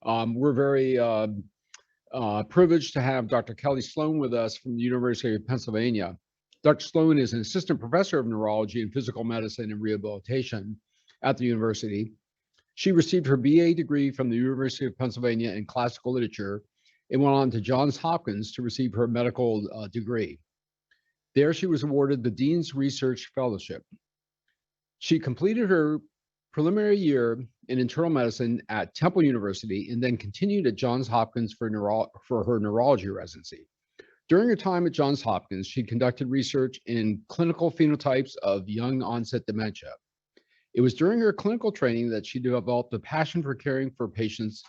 We're very privileged to have Dr. Kelly Sloane with us from the University of Pennsylvania. Dr. Sloane is an assistant professor of neurology and physical medicine and rehabilitation at the university. She received her BA degree from the University of Pennsylvania in classical literature and went on to Johns Hopkins to receive her medical degree. There, she was awarded the Dean's Research Fellowship. She completed her preliminary year in internal medicine at Temple University and then continued at Johns Hopkins for her neurology residency. During her time at Johns Hopkins, she conducted research in clinical phenotypes of young onset dementia. It was during her clinical training that she developed a passion for caring for patients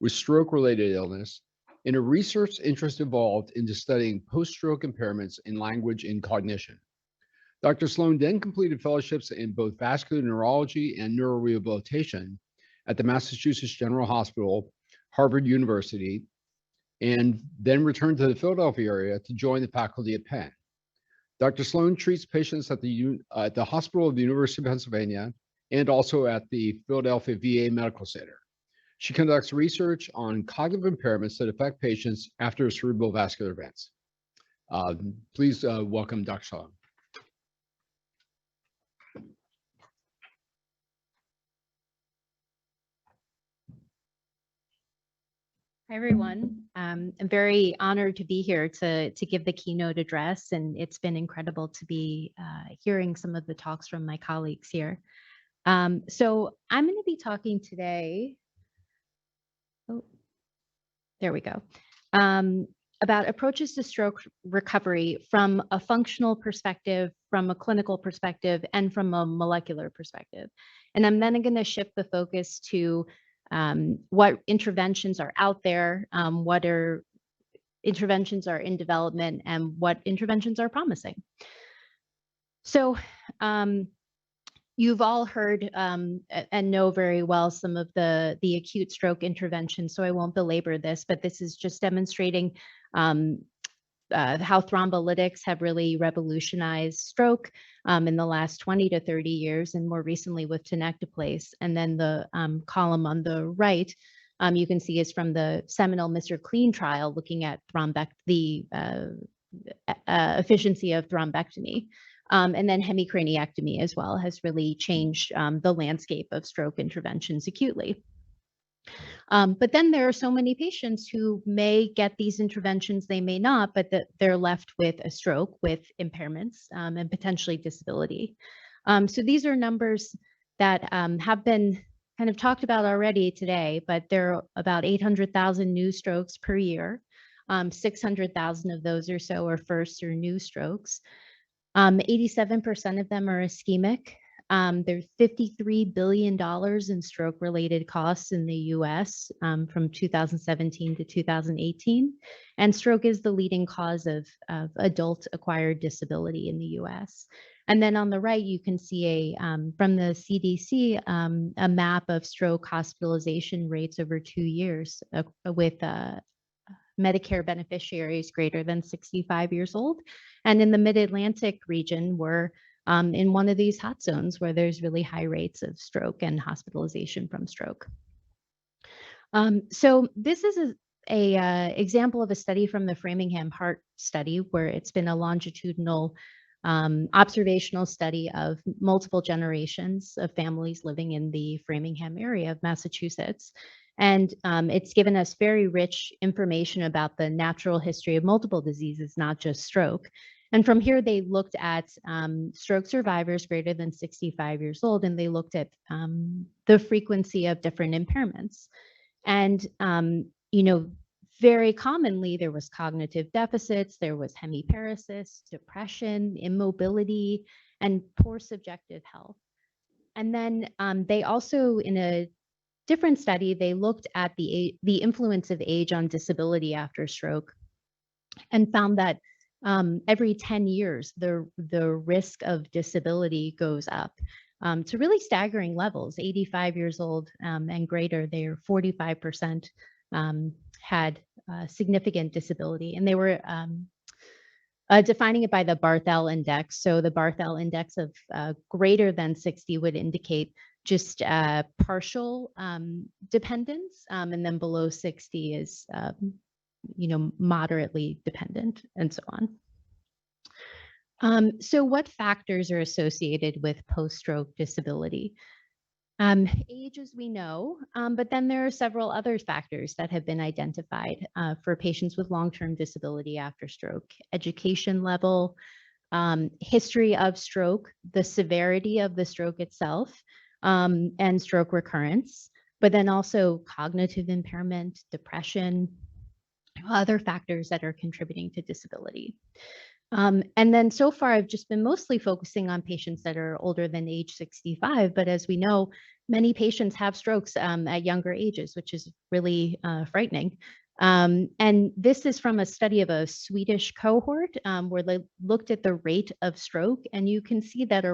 with stroke-related illness, and her research interest evolved into studying post-stroke impairments in language and cognition. Dr. Sloane then completed fellowships in both vascular neurology and neurorehabilitation at the Massachusetts General Hospital, Harvard University, and then returned to the Philadelphia area to join the faculty at Penn. Dr. Sloane treats patients at the Hospital of the University of Pennsylvania and also at the Philadelphia VA Medical Center. She conducts research on cognitive impairments that affect patients after cerebral vascular events. Please welcome Dr. Sloane. Hi, everyone. I'm very honored to be here to give the keynote address, and it's been incredible to be hearing some of the talks from my colleagues here. So I'm going to be talking today, there we go, about approaches to stroke recovery from a functional perspective, from a clinical perspective, and from a molecular perspective. And I'm then going to shift the focus to what interventions are out there, what interventions are in development, and what interventions are promising. So you've all heard and know very well some of the acute stroke interventions, so I won't belabor this, but this is just demonstrating how thrombolytics have really revolutionized stroke in the last 20 to 30 years, and more recently with tenecteplase. And then the column on the right, you can see is from the seminal Mr. Clean trial, looking at the efficiency of thrombectomy. And then hemicraniectomy as well has really changed the landscape of stroke interventions acutely. But then there are so many patients who may get these interventions, they may not, but that they're left with a stroke with impairments and potentially disability. So these are numbers that have been kind of talked about already today, but there are about 800,000 new strokes per year. 600,000 of those or so are first or new strokes. 87% of them are ischemic. There's $53 billion in stroke-related costs in the US from 2017 to 2018. And stroke is the leading cause of adult-acquired disability in the US. And then on the right, you can see from the CDC, a map of stroke hospitalization rates over 2 years with Medicare beneficiaries greater than 65 years old. And in the Mid-Atlantic region, we're in one of these hot zones where there's really high rates of stroke and hospitalization from stroke. So this is a example of a study from the Framingham Heart Study, where it's been a longitudinal observational study of multiple generations of families living in the Framingham area of Massachusetts. And it's given us very rich information about the natural history of multiple diseases, not just stroke. And from here, they looked at stroke survivors greater than 65 years old, and they looked at the frequency of different impairments. And, very commonly, there was cognitive deficits, there was hemiparesis, depression, immobility, and poor subjective health. And then they also, in a different study, they looked at the influence of age on disability after stroke and found that every 10 years, the risk of disability goes up to really staggering levels. 85 years old and greater, they're 45% had significant disability. And they were defining it by the Barthel index. So the Barthel index of greater than 60 would indicate just partial dependence, and then below 60 is, moderately dependent, and so on. So what factors are associated with post-stroke disability? Age, as we know, but then there are several other factors that have been identified for patients with long-term disability after stroke: education level, history of stroke, the severity of the stroke itself, and stroke recurrence, but then also cognitive impairment, depression, other factors that are contributing to disability. And then so far, I've just been mostly focusing on patients that are older than age 65. But as we know, many patients have strokes at younger ages, which is really frightening. And this is from a study of a Swedish cohort where they looked at the rate of stroke. And you can see that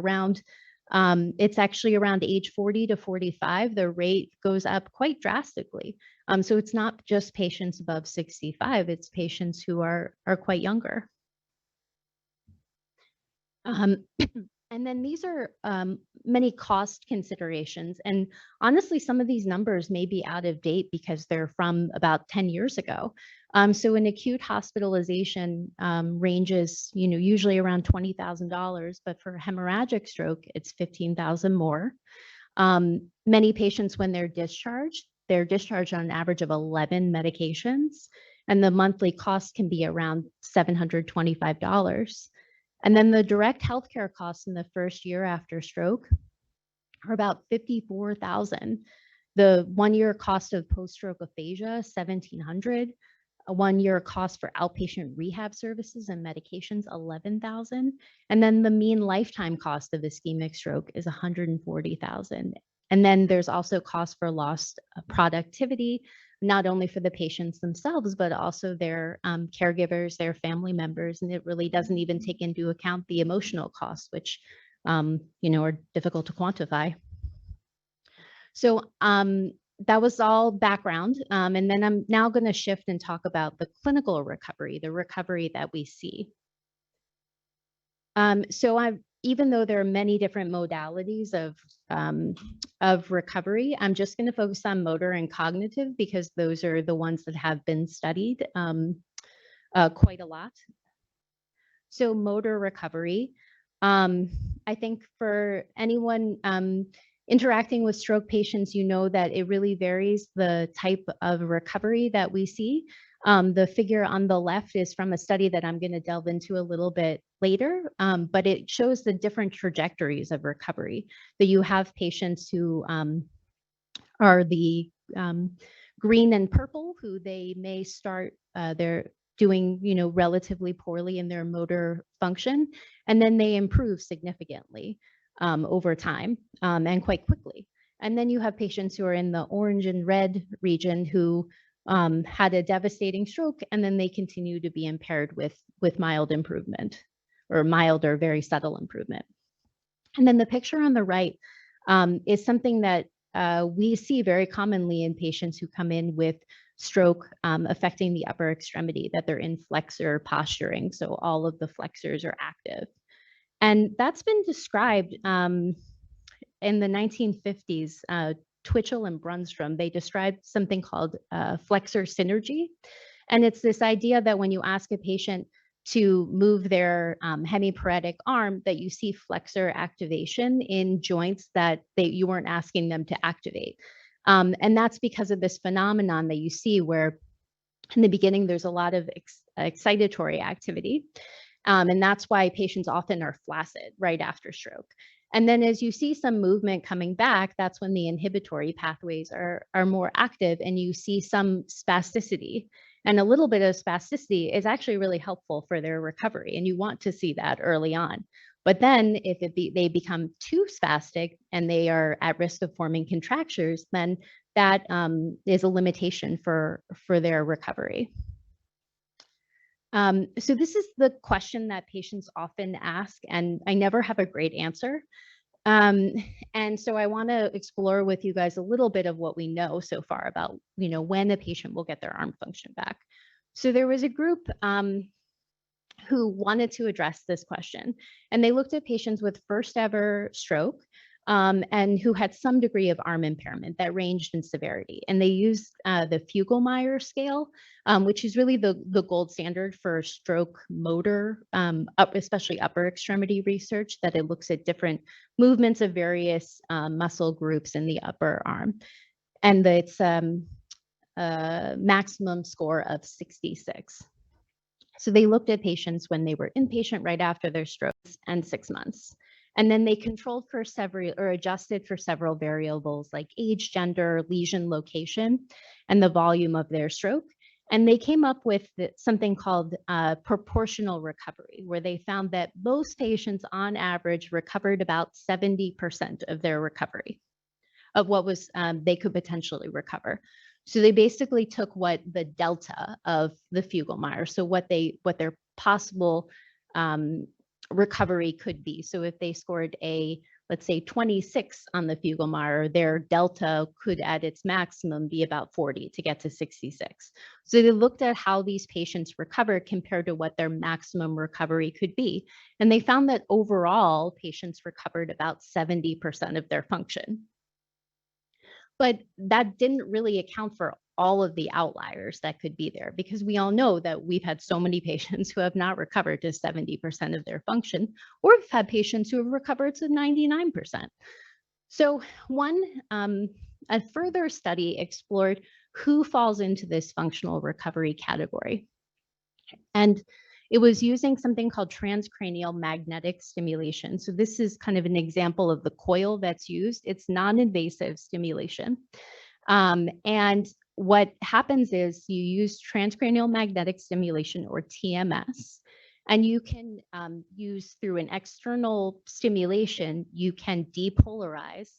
it's actually around age 40 to 45, the rate goes up quite drastically. So it's not just patients above 65, it's patients who are quite younger. And then these are many cost considerations. And honestly, some of these numbers may be out of date because they're from about 10 years ago. So an acute hospitalization ranges, usually around $20,000, but for hemorrhagic stroke, it's $15,000 more. Many patients, when they're discharged on an average of 11 medications, and the monthly cost can be around $725. And then the direct healthcare costs in the first year after stroke are about $54,000. The 1 year cost of post-stroke aphasia, $1,700. A 1 year cost for outpatient rehab services and medications, $11,000. And then the mean lifetime cost of ischemic stroke is $140,000. And then there's also cost for lost productivity, not only for the patients themselves, but also their caregivers, their family members. And it really doesn't even take into account the emotional costs, which, are difficult to quantify. So that was all background. And then I'm now going to shift and talk about the clinical recovery, the recovery that we see. Even though there are many different modalities of recovery, I'm just going to focus on motor and cognitive because those are the ones that have been studied quite a lot. So motor recovery, I think for anyone interacting with stroke patients, you know that it really varies the type of recovery that we see. The figure on the left is from a study that I'm going to delve into a little bit later, but it shows the different trajectories of recovery. That you have patients who are the green and purple, who they may start, they're doing, relatively poorly in their motor function, and then they improve significantly over time and quite quickly. And then you have patients who are in the orange and red region who had a devastating stroke, and then they continue to be impaired with mild improvement, or mild or very subtle improvement. And then the picture on the right is something that we see very commonly in patients who come in with stroke affecting the upper extremity, that they're in flexor posturing. So all of the flexors are active. And that's been described in the 1950s. Twitchell and Brunstrom, they described something called flexor synergy. And it's this idea that when you ask a patient to move their hemiparetic arm, that you see flexor activation in joints that you weren't asking them to activate. And that's because of this phenomenon that you see where in the beginning, there's a lot of excitatory activity. And that's why patients often are flaccid right after stroke. And then as you see some movement coming back, that's when the inhibitory pathways are more active, and you see some spasticity. And a little bit of spasticity is actually really helpful for their recovery, and you want to see that early on. But then if they become too spastic and they are at risk of forming contractures, then that is a limitation for their recovery. So this is the question that patients often ask, and I never have a great answer. And so I want to explore with you guys a little bit of what we know so far about, when a patient will get their arm function back. So there was a group who wanted to address this question, and they looked at patients with first ever stroke and who had some degree of arm impairment that ranged in severity. And they used the Fugl-Meyer scale, which is really the gold standard for stroke motor, especially upper extremity research, that it looks at different movements of various muscle groups in the upper arm. And it's a maximum score of 66. So they looked at patients when they were inpatient right after their strokes and 6 months. And then they controlled for several or adjusted for several variables like age, gender, lesion location, and the volume of their stroke. And they came up with something called proportional recovery, where they found that most patients on average recovered about 70% of their recovery of what was they could potentially recover. So they basically took what the delta of the Fugl-Meyer, so what their possible recovery could be. So if they scored let's say 26 on the Fugl-Meyer, their delta could at its maximum be about 40 to get to 66. So they looked at how these patients recovered compared to what their maximum recovery could be. And they found that overall patients recovered about 70% of their function. But that didn't really account for all of the outliers that could be there, because we all know that we've had so many patients who have not recovered to 70% of their function, or we've had patients who have recovered to 99%. So a further study explored who falls into this functional recovery category. And it was using something called transcranial magnetic stimulation. So this is kind of an example of the coil that's used. It's non-invasive stimulation. And what happens is you use transcranial magnetic stimulation, or TMS, and you can use through an external stimulation, you can depolarize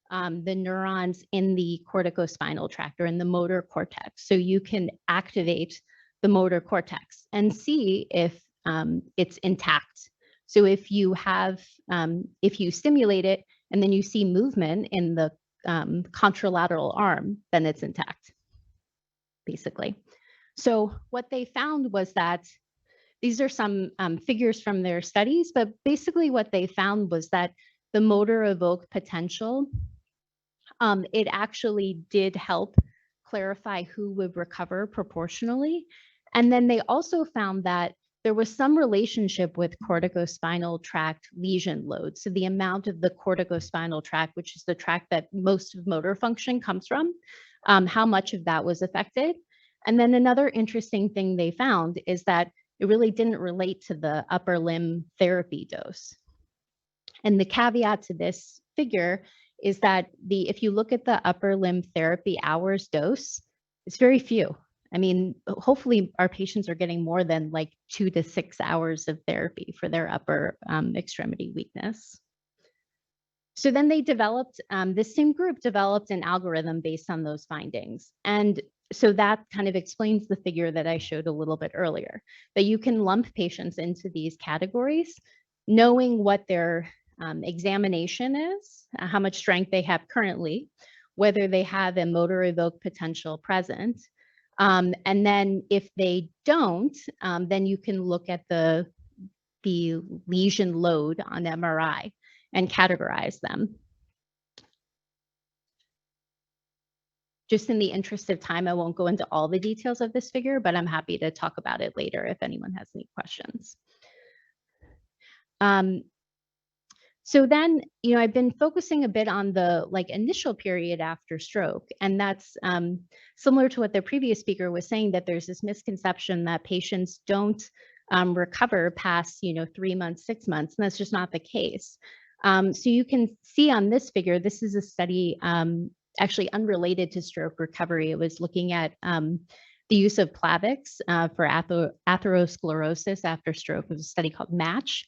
the neurons in the corticospinal tract or in the motor cortex. So you can activate the motor cortex and see if it's intact. So if you stimulate it and then you see movement in the contralateral arm, then it's intact, basically. So what they found was that these are some figures from their studies, but basically what they found was that the motor evoked potential, it actually did help clarify who would recover proportionally. And then they also found that there was some relationship with corticospinal tract lesion load. So the amount of the corticospinal tract, which is the tract that most of motor function comes from, how much of that was affected. And then another interesting thing they found is that it really didn't relate to the upper limb therapy dose. And the caveat to this figure is that if you look at the upper limb therapy hours dose, it's very few. I mean, hopefully our patients are getting more than like 2 to 6 hours of therapy for their upper extremity weakness. So then they developed, this same group developed an algorithm based on those findings. And so that kind of explains the figure that I showed a little bit earlier, that you can lump patients into these categories, knowing what their examination is, how much strength they have currently, whether they have a motor evoked potential present. And then if they don't, then you can look at the lesion load on MRI and categorize them. Just in the interest of time, I won't go into all the details of this figure, but I'm happy to talk about it later if anyone has any questions. So then, I've been focusing a bit on the initial period after stroke, and that's similar to what the previous speaker was saying, that there's this misconception that patients don't recover past 3 months, 6 months, and that's just not the case. So you can see on this figure, this is a study actually unrelated to stroke recovery. It was looking at the use of Plavix for atherosclerosis after stroke. It was a study called MATCH.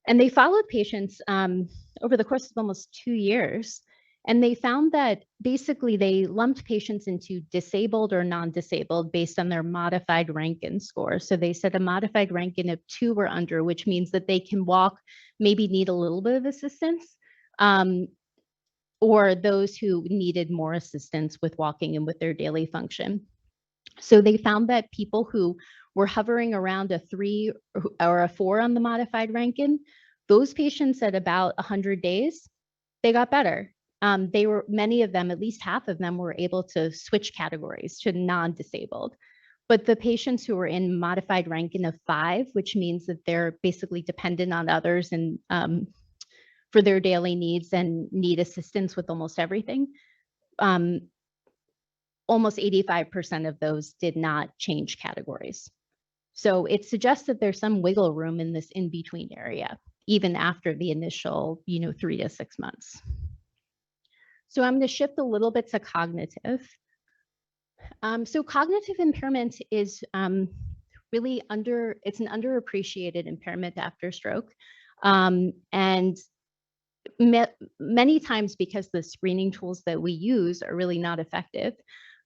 And they followed patients over the course of almost 2 years. And they found that basically they lumped patients into disabled or non-disabled based on their modified Rankin score. So they said a modified Rankin of 2 or under, which means that they can walk, maybe need a little bit of assistance, or those who needed more assistance with walking and with their daily function. So they found that people who were hovering around a 3 or a 4 on the modified Rankin, those patients at about 100 days they got better. Many of them, at least half of them, were able to switch categories to non-disabled. But the patients who were in modified Rankin of 5, which means that they're basically dependent on others and for their daily needs and need assistance with almost everything, almost 85% of those did not change categories. So it suggests that there's some wiggle room in this in-between area, even after the initial, 3 to 6 months. So I'm going to shift a little bit to cognitive. So cognitive impairment is really it's an underappreciated impairment after stroke. And many times because the screening tools that we use are really not effective.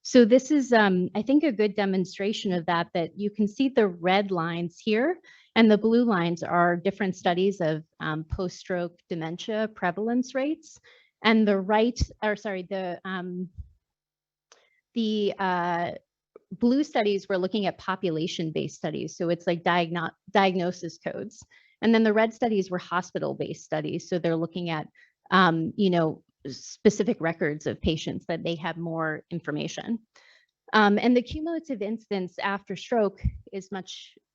So this is, I think, a good demonstration of that you can see the red lines here and the blue lines are different studies of post-stroke dementia prevalence rates. And the blue studies were looking at population-based studies. So it's like diagnosis codes. And then the red studies were hospital-based studies. So they're looking at, specific records of patients that they have more information. And the cumulative incidence after stroke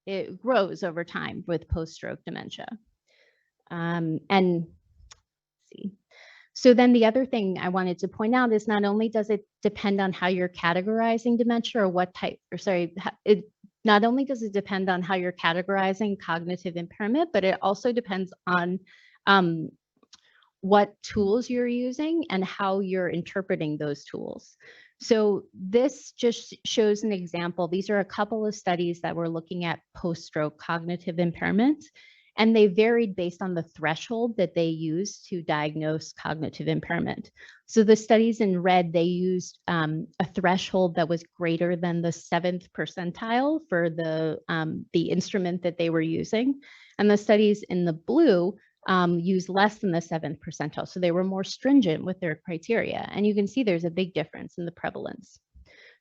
it grows over time with post-stroke dementia. And let's see. So then the other thing I wanted to point out is not only does it depend on how you're categorizing dementia not only does it depend on how you're categorizing cognitive impairment, but it also depends on what tools you're using and how you're interpreting those tools. So this just shows an example. These are a couple of studies that were looking at post-stroke cognitive impairment, and they varied based on the threshold that they used to diagnose cognitive impairment. So the studies in red, they used a threshold that was greater than the 7th percentile for the instrument that they were using. And the studies in the blue use less than the 7th percentile. So they were more stringent with their criteria. And you can see there's a big difference in the prevalence.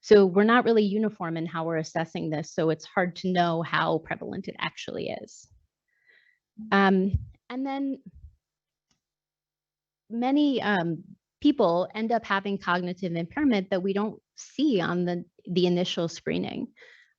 So we're not really uniform in how we're assessing this. So it's hard to know how prevalent it actually is. And then many people end up having cognitive impairment that we don't see on the initial screening,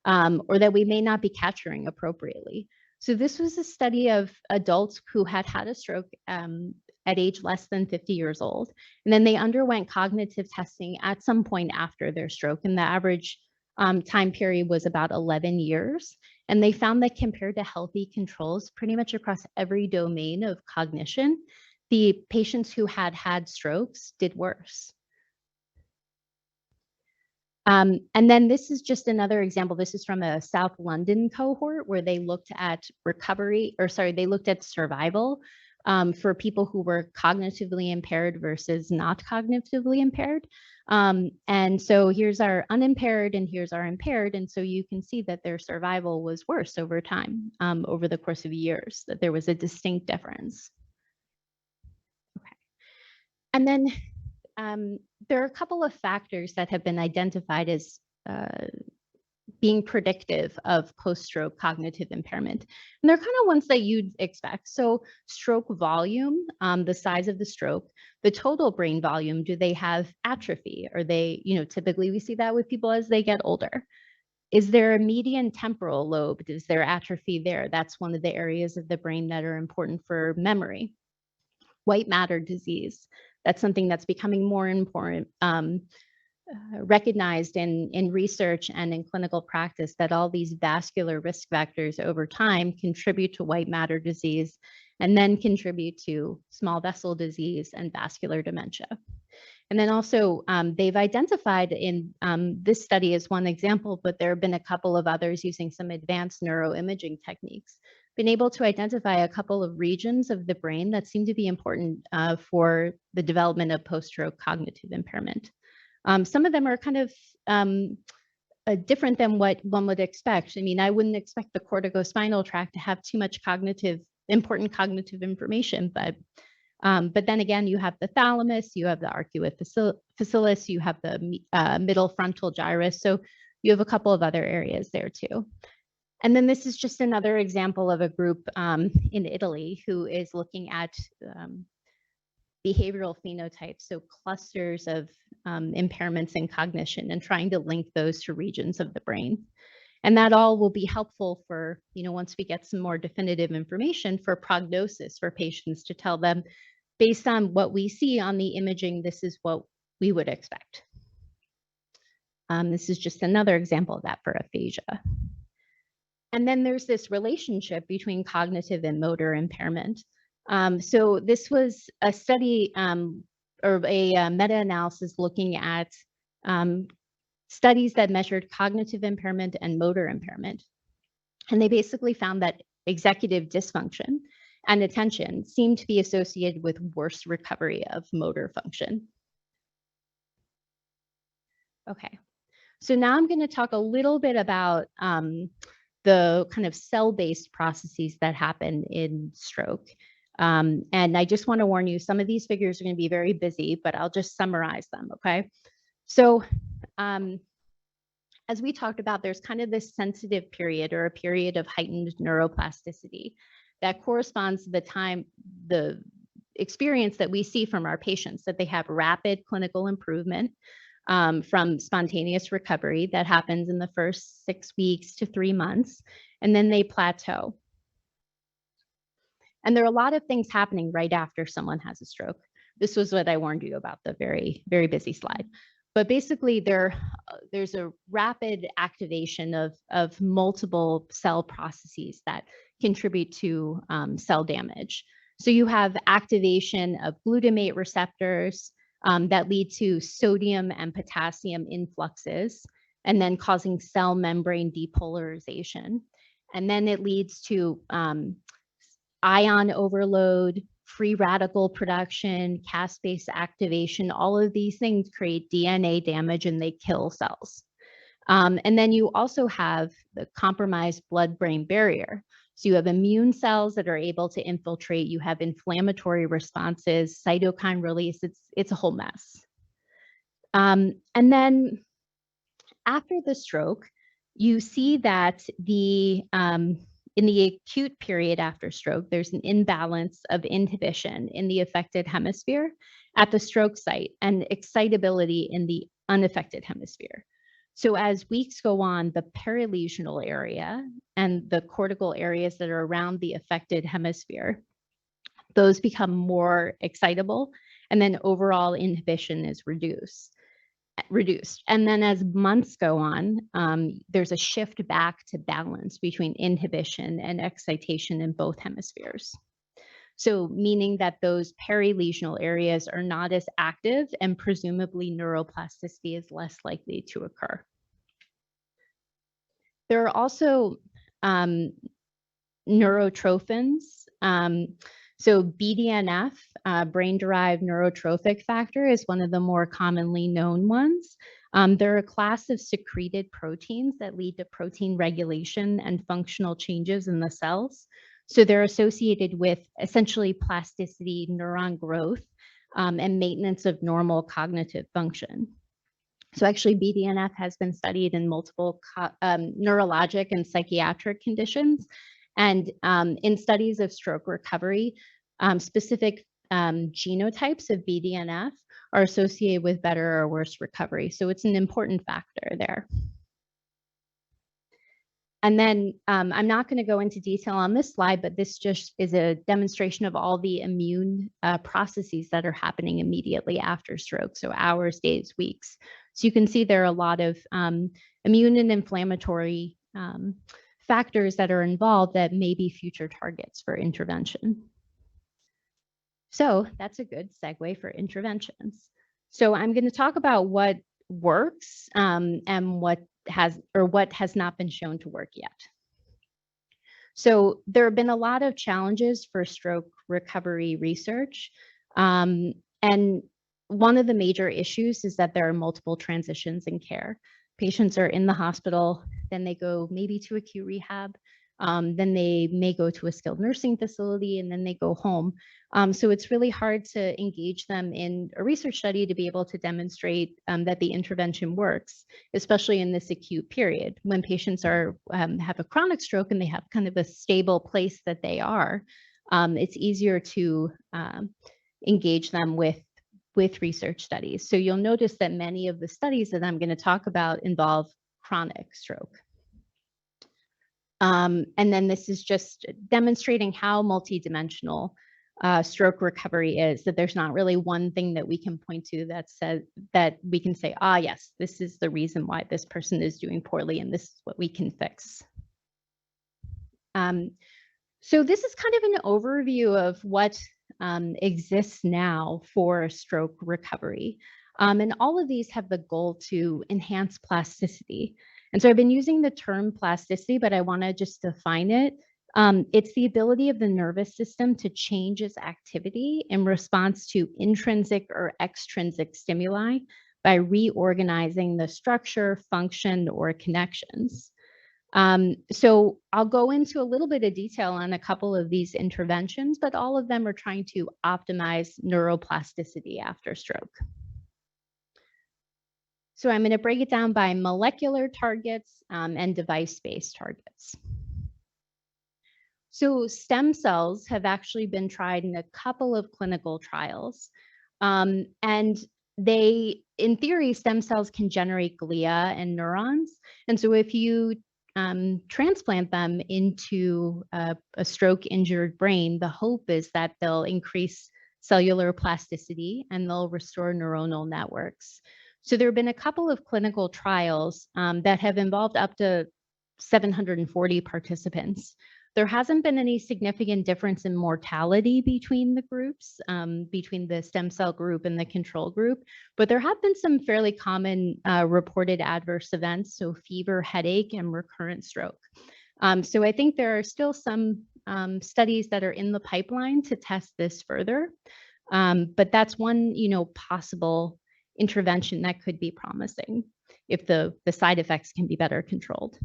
or that we may not be capturing appropriately. So this was a study of adults who had had a stroke at age less than 50 years old. And then they underwent cognitive testing at some point after their stroke. And the average time period was about 11 years. And they found that compared to healthy controls, pretty much across every domain of cognition, the patients who had had strokes did worse. And then this is just another example. This is from a South London cohort where they looked at they looked at survival for people who were cognitively impaired versus not cognitively impaired. And so here's our unimpaired and here's our impaired. And so you can see that their survival was worse over time, over the course of years, that there was a distinct difference. Okay. And then there are a couple of factors that have been identified as being predictive of post-stroke cognitive impairment. And they're kind of ones that you'd expect. So stroke volume, the size of the stroke, the total brain volume, do they have atrophy? Are they, typically we see that with people as they get older. Is there a median temporal lobe? Is there atrophy there? That's one of the areas of the brain that are important for memory. White matter disease. That's something that's becoming more important, recognized in research and in clinical practice, that all these vascular risk factors over time contribute to white matter disease and then contribute to small vessel disease and vascular dementia. And then also they've identified in this study as one example, but there have been a couple of others using some advanced neuroimaging techniques, been able to identify a couple of regions of the brain that seem to be important for the development of post-stroke cognitive impairment. Some of them are kind of different than what one would expect. I mean, I wouldn't expect the corticospinal tract to have too much important cognitive information, but then again, you have the thalamus, you have the arcuate facialis, you have the middle frontal gyrus. So you have a couple of other areas there too. And then this is just another example of a group in Italy who is looking at behavioral phenotypes, so clusters of impairments in cognition, and trying to link those to regions of the brain. And that all will be helpful for, once we get some more definitive information for prognosis for patients, to tell them, based on what we see on the imaging, this is what we would expect. This is just another example of that for aphasia. And then there's this relationship between cognitive and motor impairment. So this was a study or a meta-analysis looking at studies that measured cognitive impairment and motor impairment. And they basically found that executive dysfunction and attention seemed to be associated with worse recovery of motor function. Okay, so now I'm going to talk a little bit about the kind of cell-based processes that happen in stroke. And I just want to warn you, some of these figures are going to be very busy, but I'll just summarize them, okay? So as we talked about, there's kind of this sensitive period, or a period of heightened neuroplasticity that corresponds to the experience that we see from our patients, that they have rapid clinical improvement from spontaneous recovery that happens in the first 6 weeks to 3 months, and then they plateau. And there are a lot of things happening right after someone has a stroke. This was what I warned you about, the very, very busy slide. But basically, there's a rapid activation of multiple cell processes that contribute to cell damage. So you have activation of glutamate receptors that lead to sodium and potassium influxes, and then causing cell membrane depolarization. And then it leads to ion overload, free radical production, caspase activation. All of these things create DNA damage and they kill cells. And then you also have the compromised blood-brain barrier. So you have immune cells that are able to infiltrate, you have inflammatory responses, cytokine release, it's a whole mess. And then after the stroke, you see that in the acute period after stroke, there's an imbalance of inhibition in the affected hemisphere at the stroke site and excitability in the unaffected hemisphere. So as weeks go on, the perilesional area and the cortical areas that are around the affected hemisphere, those become more excitable, and then overall inhibition is reduced. And then as months go on, there's a shift back to balance between inhibition and excitation in both hemispheres. So meaning that those perilesional areas are not as active, and presumably neuroplasticity is less likely to occur. There are also neurotrophins. So BDNF, brain-derived neurotrophic factor, is one of the more commonly known ones. They're a class of secreted proteins that lead to protein regulation and functional changes in the cells. So they're associated with essentially plasticity, neuron growth, and maintenance of normal cognitive function. So actually BDNF has been studied in multiple neurologic and psychiatric conditions. And in studies of stroke recovery, specific genotypes of BDNF are associated with better or worse recovery. So it's an important factor there. And then I'm not going to go into detail on this slide, but this just is a demonstration of all the immune processes that are happening immediately after stroke. So hours, days, weeks. So you can see there are a lot of immune and inflammatory factors that are involved that may be future targets for intervention. So that's a good segue for interventions. So I'm going to talk about what works and what has not been shown to work yet. So there have been a lot of challenges for stroke recovery research. And one of the major issues is that there are multiple transitions in care. Patients are in the hospital, then they go maybe to acute rehab, then they may go to a skilled nursing facility, and then they go home. So it's really hard to engage them in a research study to be able to demonstrate that the intervention works, especially in this acute period. When patients are have a chronic stroke and they have kind of a stable place that they are, it's easier to engage them with research studies. So you'll notice that many of the studies that I'm going to talk about involve chronic stroke. And then this is just demonstrating how multidimensional stroke recovery is, that there's not really one thing that we can point to that says that we can say, ah, yes, this is the reason why this person is doing poorly and this is what we can fix. So this is kind of an overview of what exists now for stroke recovery. And all of these have the goal to enhance plasticity. And so I've been using the term plasticity, but I want to just define it. It's the ability of the nervous system to change its activity in response to intrinsic or extrinsic stimuli by reorganizing the structure, function, or connections. So I'll go into a little bit of detail on a couple of these interventions, but all of them are trying to optimize neuroplasticity after stroke. So I'm going to break it down by molecular targets and device-based targets. So stem cells have actually been tried in a couple of clinical trials. And they, in theory, stem cells can generate glia and neurons. And so if you transplant them into a stroke-injured brain, the hope is that they'll increase cellular plasticity and they'll restore neuronal networks. So there have been a couple of clinical trials that have involved up to 740 participants. There hasn't been any significant difference in mortality between the groups, between the stem cell group and the control group, but there have been some fairly common reported adverse events, so fever, headache, and recurrent stroke. So I think there are still some studies that are in the pipeline to test this further, but that's one, possible intervention that could be promising if the side effects can be better controlled.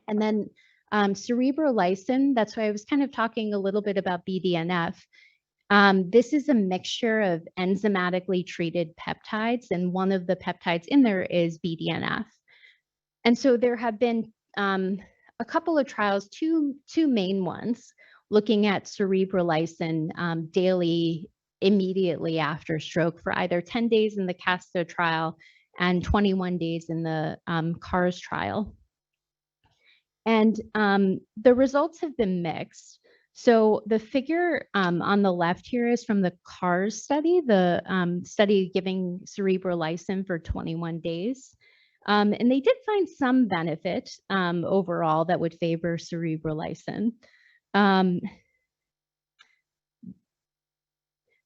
And then cerebrolysin, that's why I was kind of talking a little bit about BDNF. This is a mixture of enzymatically treated peptides, and one of the peptides in there is BDNF. And so there have been a couple of trials, two main ones, looking at cerebrolysin daily immediately after stroke for either 10 days in the CASTO trial and 21 days in the CARS trial. And the results have been mixed. So the figure on the left here is from the CARS study, the study giving cerebrolysin for 21 days. And they did find some benefit overall that would favor cerebrolysin.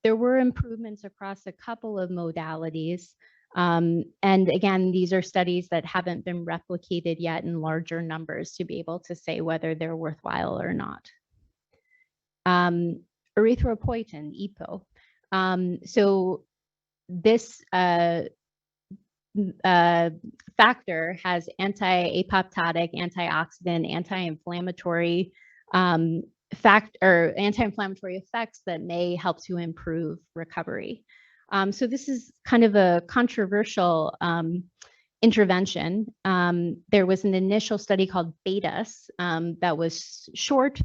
There were improvements across a couple of modalities. And again, these are studies that haven't been replicated yet in larger numbers to be able to say whether they're worthwhile or not. Erythropoietin, EPO. So this factor has anti-apoptotic, antioxidant, anti-inflammatory anti-inflammatory effects that may help to improve recovery. So this is kind of a controversial intervention. There was an initial study called BETAS that was short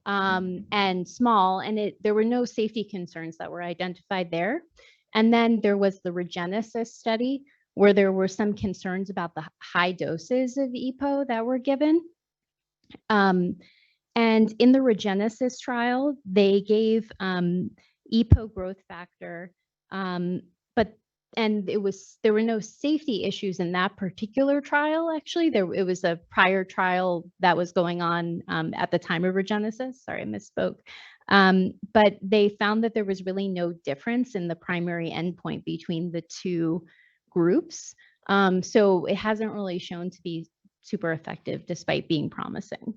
and small, and there were no safety concerns that were identified there. And then there was the Regenesis study, where there were some concerns about the high doses of EPO that were given. And in the Regenesis trial, they gave EPO growth factor, and there were no safety issues in that particular trial. Actually, it was a prior trial that was going on at the time of Regenesis. Sorry, I misspoke. But they found that there was really no difference in the primary endpoint between the two groups. So it hasn't really shown to be super effective despite being promising.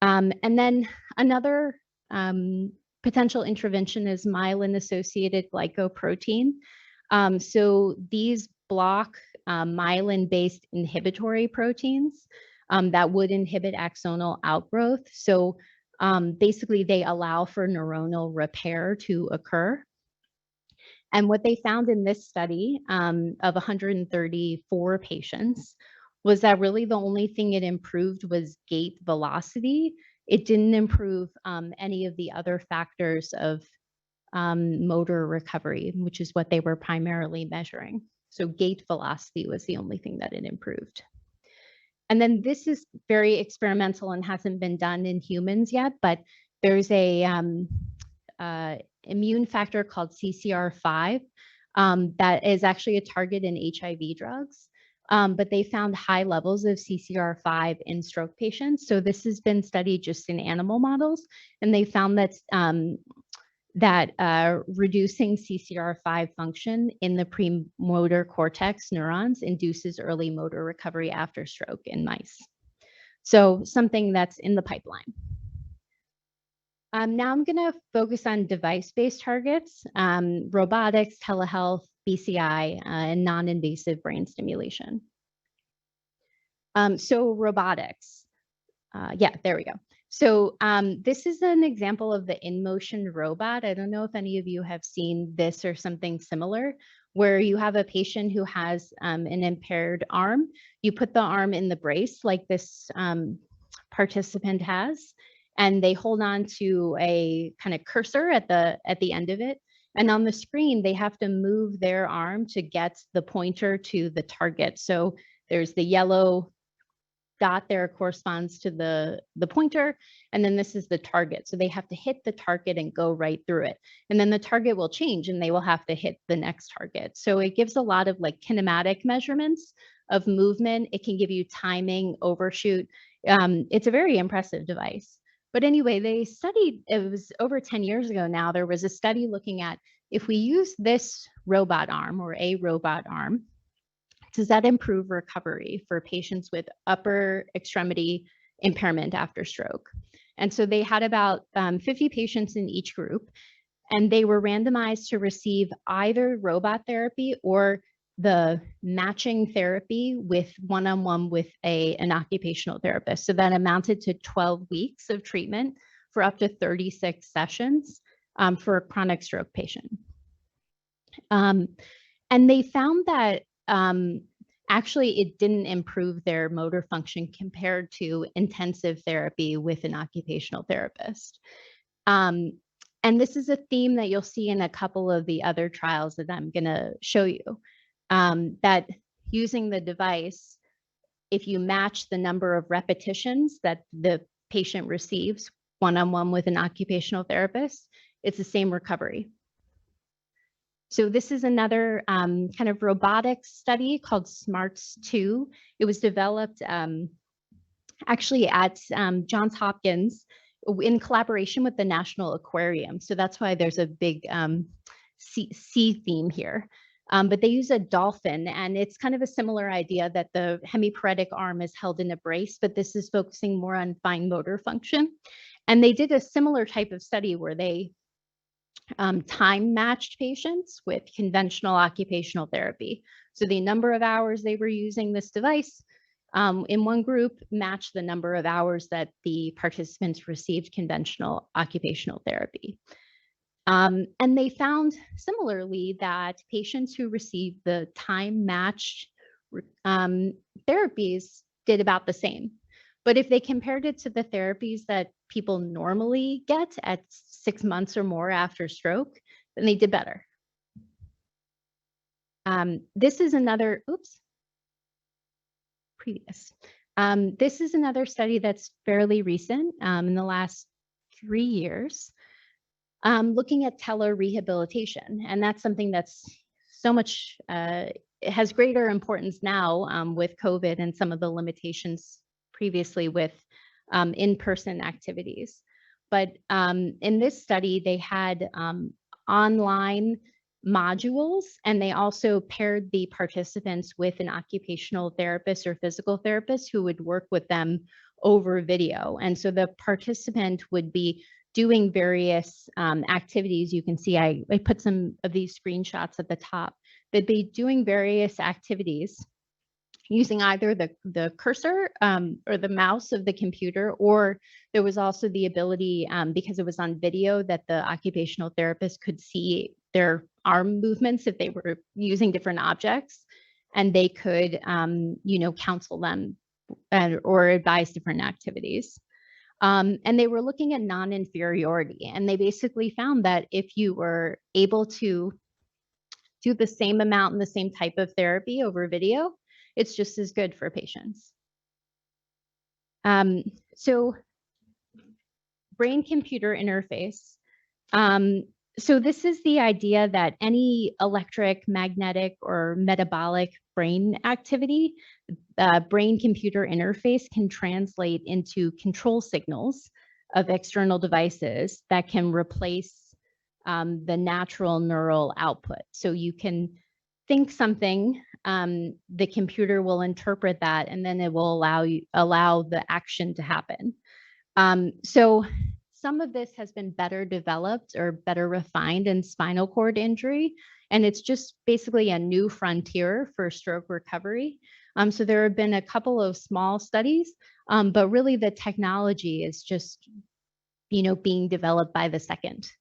And then another potential intervention is myelin-associated glycoprotein. So these block myelin-based inhibitory proteins that would inhibit axonal outgrowth. So basically, they allow for neuronal repair to occur. And what they found in this study of 134 patients was that really the only thing it improved was gait velocity. It didn't improve any of the other factors of motor recovery, which is what they were primarily measuring. So gait velocity was the only thing that it improved. And then this is very experimental and hasn't been done in humans yet, but there's a immune factor called CCR5 that is actually a target in HIV drugs. But they found high levels of CCR5 in stroke patients. So this has been studied just in animal models, and they found that reducing CCR5 function in the premotor cortex neurons induces early motor recovery after stroke in mice. So something that's in the pipeline. Now I'm going to focus on device-based targets, robotics, telehealth, BCI, and non-invasive brain stimulation. So robotics. Yeah, there we go. So this is an example of the in-motion robot. I don't know if any of you have seen this or something similar, where you have a patient who has an impaired arm. You put the arm in the brace like this participant has, and they hold on to a kind of cursor at the end of it. And on the screen, they have to move their arm to get the pointer to the target. So there's the yellow dot there corresponds to the pointer, and then this is the target. So they have to hit the target and go right through it. And then the target will change and they will have to hit the next target. So it gives a lot of like kinematic measurements of movement. It can give you timing, overshoot. It's a very impressive device. But anyway, they studied, it was over 10 years ago now, there was a study looking at if we use this robot arm or a robot arm, does that improve recovery for patients with upper extremity impairment after stroke? And so they had about 50 patients in each group, and they were randomized to receive either robot therapy or the matching therapy with one-on-one with an occupational therapist. So that amounted to 12 weeks of treatment for up to 36 sessions for a chronic stroke patient. And they found that actually it didn't improve their motor function compared to intensive therapy with an occupational therapist. And this is a theme that you'll see in a couple of the other trials that I'm going to show you, that using the device, if you match the number of repetitions that the patient receives one-on-one with an occupational therapist, it's the same recovery. So this is another kind of robotics study called SMARTS-2. It was developed actually at Johns Hopkins in collaboration with the National Aquarium. So that's why there's a big sea theme here. But they use a dolphin, and it's kind of a similar idea that the hemiparetic arm is held in a brace, but this is focusing more on fine motor function. And they did a similar type of study where they time matched patients with conventional occupational therapy. So the number of hours they were using this device in one group matched the number of hours that the participants received conventional occupational therapy. And they found similarly that patients who received the time matched therapies did about the same. But if they compared it to the therapies that people normally get at 6 months or more after stroke, then they did better. This is another, this is another study that's fairly recent in the last 3 years, looking at telerehabilitation. And that's something that's so much, it has greater importance now with COVID and some of the limitations previously with in-person activities. But in this study, they had online modules, and they also paired the participants with an occupational therapist or physical therapist who would work with them over video. And so the participant would be doing various activities. You can see I put some of these screenshots at the top. They'd be doing various activities using either the cursor or the mouse of the computer, or there was also the ability, because it was on video, that the occupational therapist could see their arm movements if they were using different objects, and they could, counsel them or advise different activities. And they were looking at non-inferiority. And they basically found that if you were able to do the same amount and the same type of therapy over video, it's just as good for patients. So brain-computer interface. So this is the idea that any electric, magnetic, or metabolic brain activity, brain-computer interface can translate into control signals of external devices that can replace the natural neural output. So you can think something, the computer will interpret that, and then it will allow the action to happen. So some of this has been better developed or better refined in spinal cord injury, and it's just basically a new frontier for stroke recovery. So there have been a couple of small studies, but really the technology is just, being developed by the second.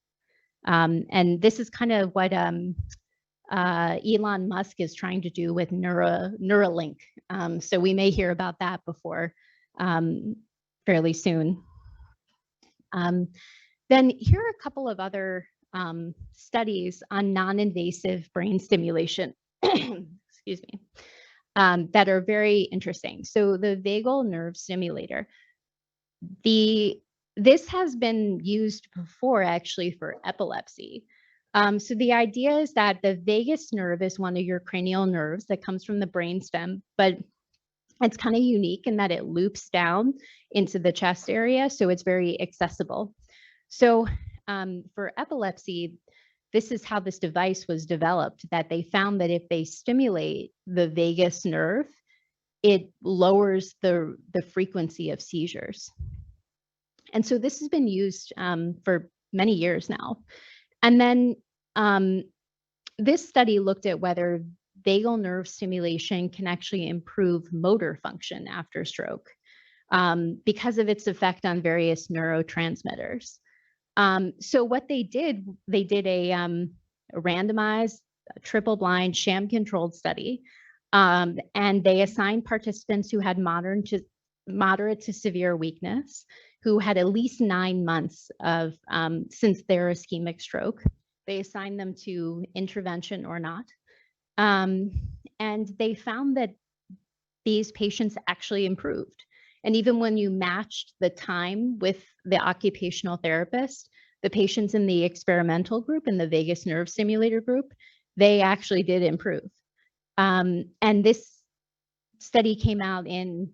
And this is kind of what Elon Musk is trying to do with Neuralink. So we may hear about that before fairly soon. Then here are a couple of other studies on non-invasive brain stimulation, excuse me, that are very interesting. So the vagal nerve stimulator, this has been used before actually for epilepsy. So the idea is that the vagus nerve is one of your cranial nerves that comes from the brainstem, but it's kind of unique in that it loops down into the chest area, so it's very accessible. So for epilepsy, this is how this device was developed, that they found that if they stimulate the vagus nerve, it lowers the frequency of seizures. And so this has been used for many years now. And then this study looked at whether vagal nerve stimulation can actually improve motor function after stroke because of its effect on various neurotransmitters. So what they did a randomized, triple-blind, sham-controlled study, and they assigned participants who had moderate to severe weakness, who had at least 9 months of since their ischemic stroke. They assigned them to intervention or not. And they found that these patients actually improved. And even when you matched the time with the occupational therapist, the patients in the experimental group and the vagus nerve stimulator group, they actually did improve. And this study came out in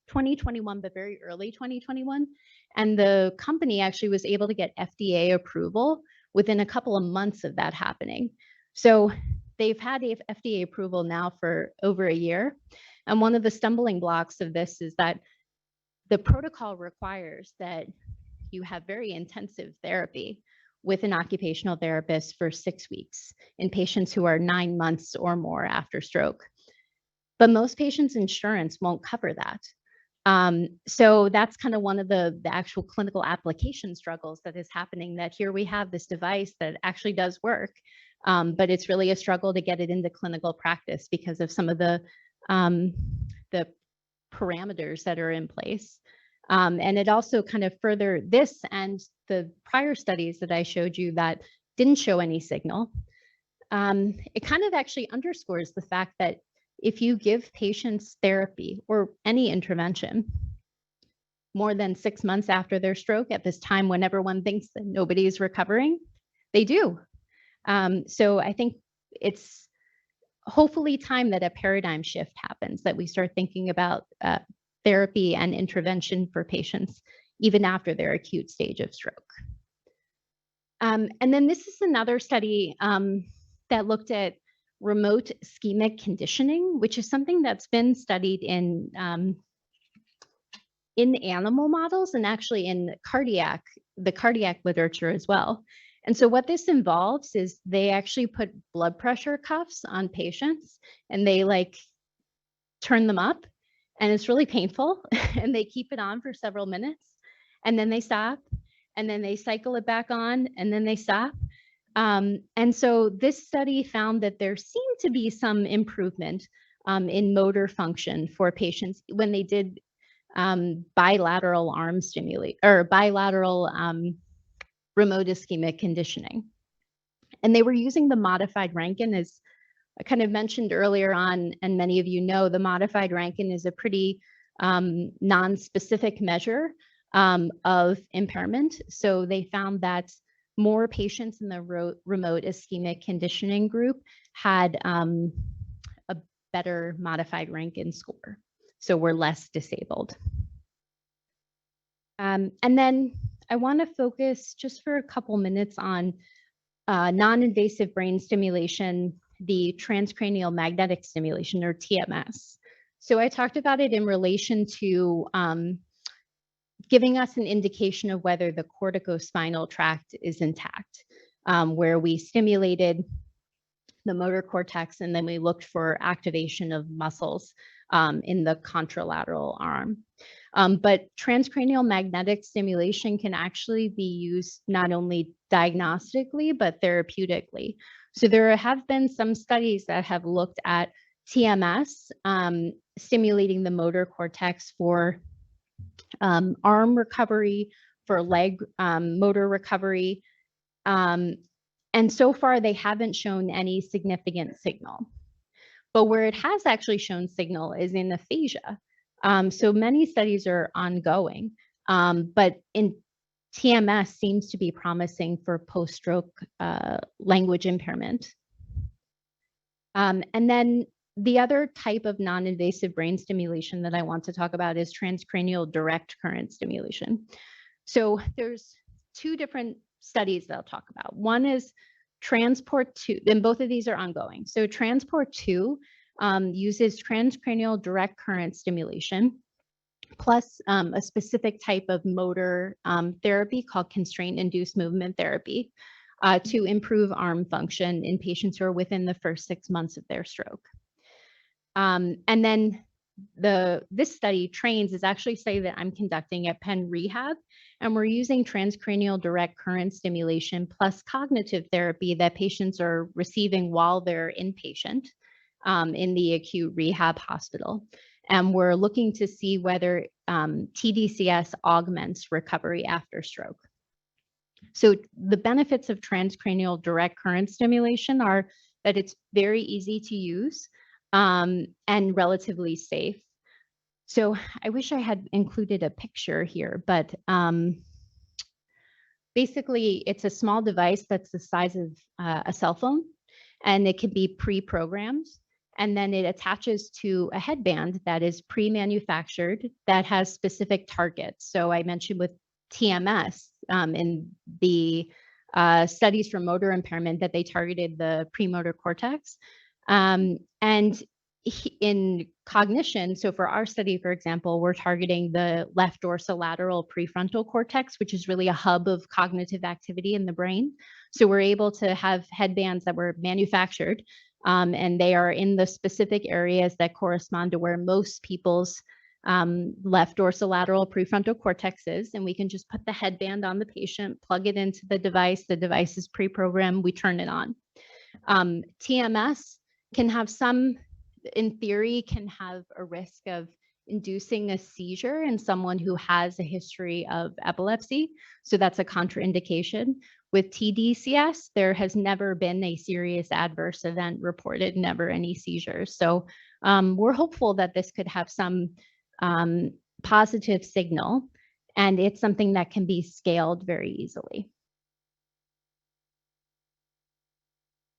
2021, but very early 2021. And the company actually was able to get FDA approval within a couple of months of that happening. So they've had FDA approval now for over a year. And one of the stumbling blocks of this is that the protocol requires that you have very intensive therapy with an occupational therapist for 6 weeks in patients who are 9 months or more after stroke. But most patients' insurance won't cover that. So that's kind of one of the actual clinical application struggles that is happening, that here we have this device that actually does work, but it's really a struggle to get it into clinical practice because of some of the parameters that are in place. And it also kind of further this and the prior studies that I showed you that didn't show any signal. It kind of actually underscores the fact that if you give patients therapy or any intervention more than 6 months after their stroke, at this time when everyone thinks that nobody is recovering, they do. So I think it's hopefully time that a paradigm shift happens, that we start thinking about therapy and intervention for patients even after their acute stage of stroke. And then this is another study that looked at remote ischemic conditioning, which is something that's been studied in animal models and actually in the cardiac literature as well. And so what this involves is they actually put blood pressure cuffs on patients and they turn them up, and it's really painful and they keep it on for several minutes and then they stop and then they cycle it back on and then they stop. And so this study found that there seemed to be some improvement in motor function for patients when they did bilateral arm stimulate or bilateral remote ischemic conditioning. And they were using the modified Rankin, as I kind of mentioned earlier on, and many of you know, the modified Rankin is a pretty non-specific measure of impairment. So they found that more patients in the remote ischemic conditioning group had a better modified Rankin score. So we're less disabled. And then I want to focus just for a couple minutes on non-invasive brain stimulation, the transcranial magnetic stimulation, or TMS. So I talked about it in relation to giving us an indication of whether the corticospinal tract is intact, where we stimulated the motor cortex and then we looked for activation of muscles in the contralateral arm. But transcranial magnetic stimulation can actually be used not only diagnostically, but therapeutically. So there have been some studies that have looked at TMS, stimulating the motor cortex for arm recovery, for leg motor recovery. And so far, they haven't shown any significant signal. But where it has actually shown signal is in aphasia. So many studies are ongoing, but in TMS seems to be promising for post-stroke language impairment. And then the other type of non-invasive brain stimulation that I want to talk about is transcranial direct current stimulation. So there's two different studies that I'll talk about. One is Transport 2, and both of these are ongoing. So Transport 2 uses transcranial direct current stimulation plus a specific type of motor therapy called constraint-induced movement therapy to improve arm function in patients who are within the first 6 months of their stroke. And then this study, TRAINS, is actually a study that I'm conducting at Penn Rehab, and we're using transcranial direct current stimulation plus cognitive therapy that patients are receiving while they're inpatient in the acute rehab hospital. And we're looking to see whether TDCS augments recovery after stroke. So the benefits of transcranial direct current stimulation are that it's very easy to use and relatively safe. So I wish I had included a picture here, but basically it's a small device that's the size of a cell phone, and it can be pre-programmed. And then it attaches to a headband that is pre-manufactured that has specific targets. So I mentioned with TMS in the studies for motor impairment that they targeted the premotor cortex. And in cognition, so for our study, for example, we're targeting the left dorsolateral prefrontal cortex, which is really a hub of cognitive activity in the brain. So we're able to have headbands that were manufactured, and they are in the specific areas that correspond to where most people's left dorsolateral prefrontal cortex is. And we can just put the headband on the patient, plug it into the device is pre-programmed, we turn it on. TMS can have some, in theory, can have a risk of inducing a seizure in someone who has a history of epilepsy. So that's a contraindication. With TDCS, there has never been a serious adverse event reported, never any seizures. So we're hopeful that this could have some positive signal, and it's something that can be scaled very easily.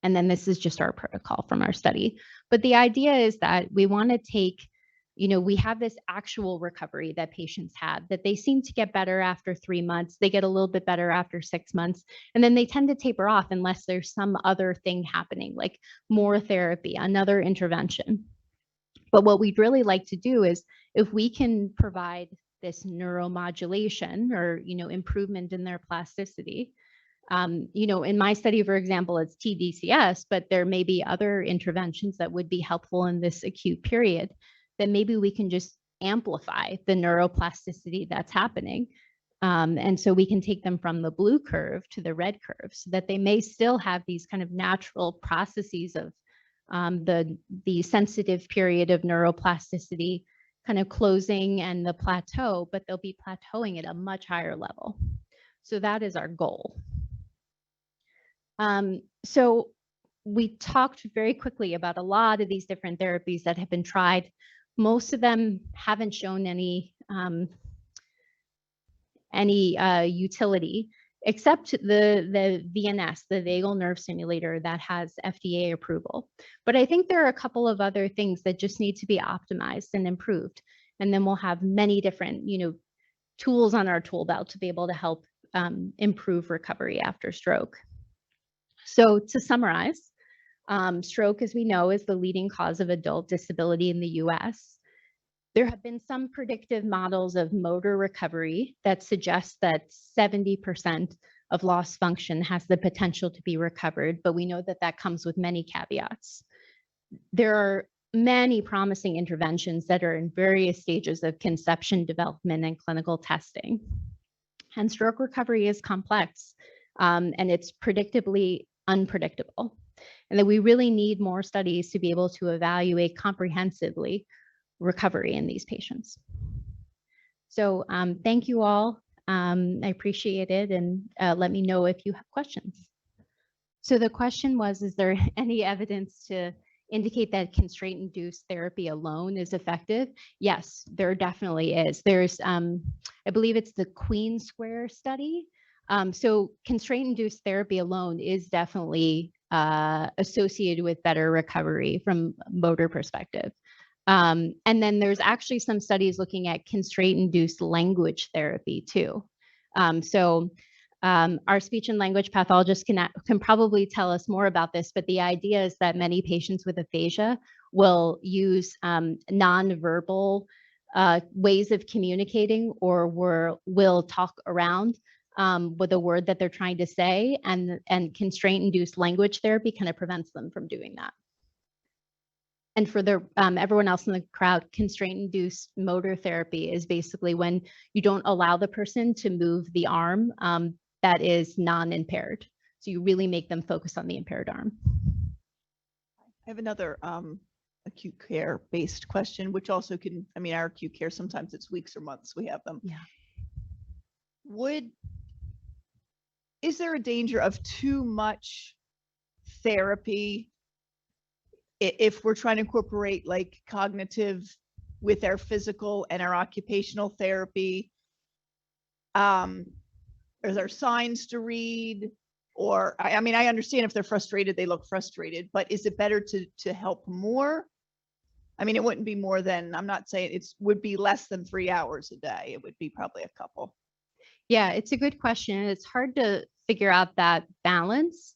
And then this is just our protocol from our study. But the idea is that we want to take, we have this actual recovery that patients have, that they seem to get better after 3 months. They get a little bit better after 6 months, and then they tend to taper off unless there's some other thing happening, like more therapy, another intervention. But what we'd really like to do is, if we can provide this neuromodulation or, improvement in their plasticity, in my study, for example, it's TDCS, but there may be other interventions that would be helpful in this acute period, then maybe we can just amplify the neuroplasticity that's happening. And so we can take them from the blue curve to the red curve so that they may still have these kind of natural processes of the sensitive period of neuroplasticity kind of closing and the plateau, but they'll be plateauing at a much higher level. So that is our goal. So we talked very quickly about a lot of these different therapies that have been tried. Most of them haven't shown any utility, except the VNS, the vagal nerve stimulator, that has FDA approval. But I think there are a couple of other things that just need to be optimized and improved. And then we'll have many different, tools on our tool belt to be able to help improve recovery after stroke. So to summarize, stroke, as we know, is the leading cause of adult disability in the US. There have been some predictive models of motor recovery that suggest that 70% of lost function has the potential to be recovered, but we know that that comes with many caveats. There are many promising interventions that are in various stages of conception, development, and clinical testing. And stroke recovery is complex, and it's predictably unpredictable. And that we really need more studies to be able to evaluate comprehensively recovery in these patients. So thank you all. I appreciate it, and let me know if you have questions. So the question was, is there any evidence to indicate that constraint-induced therapy alone is effective? Yes, there definitely is. There's, I believe it's the Queen Square study. So constraint-induced therapy alone is definitely associated with better recovery from motor perspective. And then there's actually some studies looking at constraint-induced language therapy too. Our speech and language pathologist can probably tell us more about this, but the idea is that many patients with aphasia will use nonverbal ways of communicating, or will talk around with a word that they're trying to say, and constraint-induced language therapy kind of prevents them from doing that. And for everyone else in the crowd, constraint-induced motor therapy is basically when you don't allow the person to move the arm that is non-impaired. So you really make them focus on the impaired arm. I have another acute care based question, which also can, our acute care, sometimes it's weeks or months we have them. Yeah. Is there a danger of too much therapy if we're trying to incorporate like cognitive with our physical and our occupational therapy? Are there signs to read? Or I understand if they're frustrated, they look frustrated, but is it better to help more? It wouldn't be more than, I'm not saying it would be less than 3 hours a day. It would be probably a couple. Yeah, it's a good question. It's hard to figure out that balance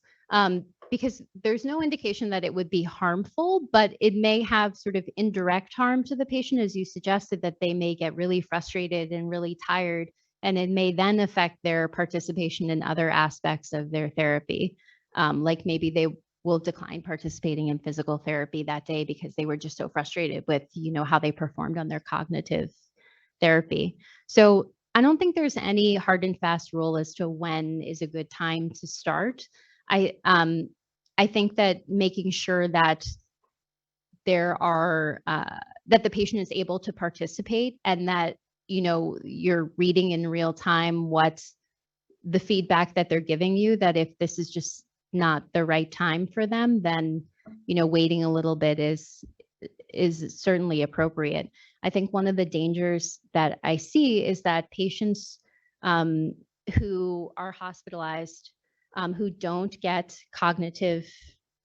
because there's no indication that it would be harmful, but it may have sort of indirect harm to the patient, as you suggested, that they may get really frustrated and really tired, and it may then affect their participation in other aspects of their therapy. Like maybe they will decline participating in physical therapy that day because they were just so frustrated with, how they performed on their cognitive therapy. So I don't think there's any hard and fast rule as to when is a good time to start. I think that making sure that that the patient is able to participate, and that you're reading in real time what the feedback that they're giving you, that if this is just not the right time for them, then waiting a little bit is certainly appropriate. I think one of the dangers that I see is that patients who are hospitalized, who don't get cognitive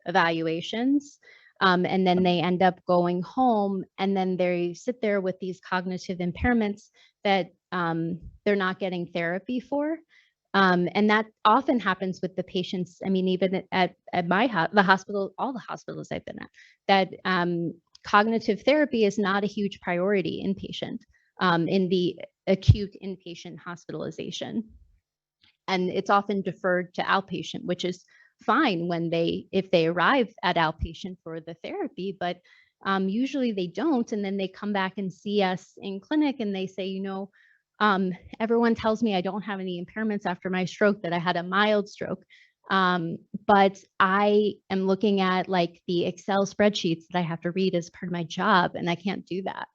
evaluations, and then they end up going home, and then they sit there with these cognitive impairments that they're not getting therapy for. And that often happens with the patients. Even at the hospital, all the hospitals I've been at, that cognitive therapy is not a huge priority inpatient, in the acute inpatient hospitalization. And it's often deferred to outpatient, which is fine if they arrive at outpatient for the therapy, but usually they don't. And then they come back and see us in clinic and they say, everyone tells me I don't have any impairments after my stroke, that I had a mild stroke. But I am looking at like the Excel spreadsheets that I have to read as part of my job, and I can't do that.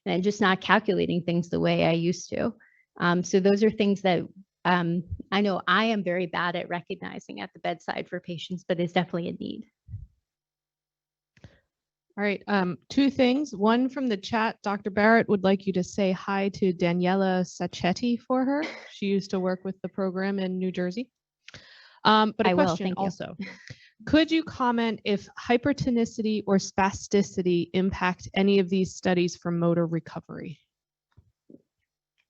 and I'm just not calculating things the way I used to. So those are things that I know I am very bad at recognizing at the bedside for patients, but it's definitely a need. All right, two things. One from the chat, Dr. Barrett would like you to say hi to Daniela Sacchetti for her. She used to work with the program in New Jersey. But a I will, question thank you. also. Could you comment if hypertonicity or spasticity impact any of these studies for motor recovery?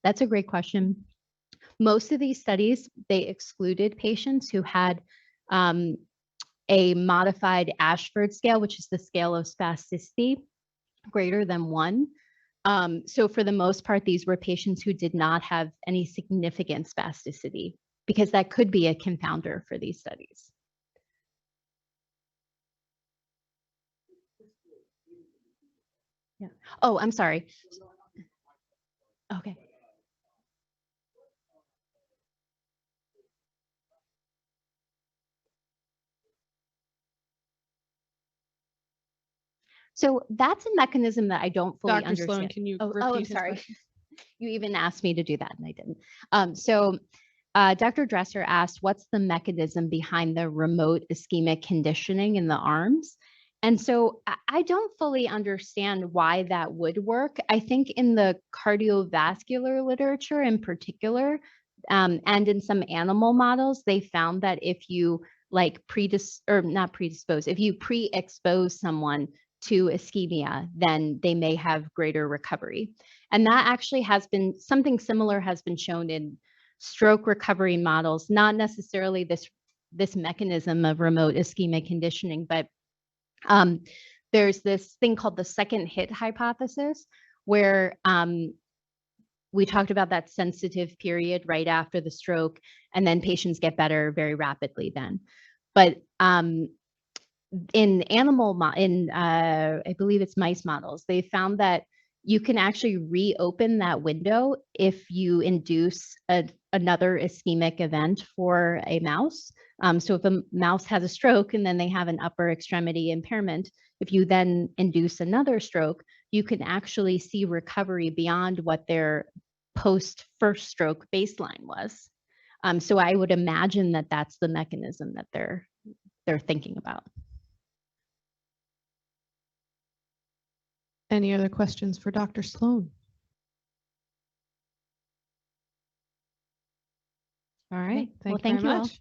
That's a great question. Most of these studies, they excluded patients who had a modified Ashford scale, which is the scale of spasticity greater than 1. So for the most part, these were patients who did not have any significant spasticity, because that could be a confounder for these studies. Yeah. Oh, I'm sorry. Okay. So that's a mechanism that I don't fully Dr. understand. Sloane, can you repeat I'm his sorry. question? You even asked me to do that and I didn't. Dr. Dresser asked, what's the mechanism behind the remote ischemic conditioning in the arms? And so I don't fully understand why that would work. I think in the cardiovascular literature in particular, and in some animal models, they found that if you like if you pre-expose someone to ischemia, then they may have greater recovery. And that actually has been, something similar has been shown in stroke recovery models, not necessarily this mechanism of remote ischemic conditioning, but there's this thing called the second hit hypothesis, where we talked about that sensitive period right after the stroke, and then patients get better very rapidly then. But in I believe it's mice models, they found that you can actually reopen that window if you induce another ischemic event for a mouse. So if a mouse has a stroke and then they have an upper extremity impairment, if you then induce another stroke, you can actually see recovery beyond what their post first stroke baseline was. So I would imagine that that's the mechanism that they're thinking about. Any other questions for Dr. Sloane? All right, Okay. Well, thank you thank very you all. much.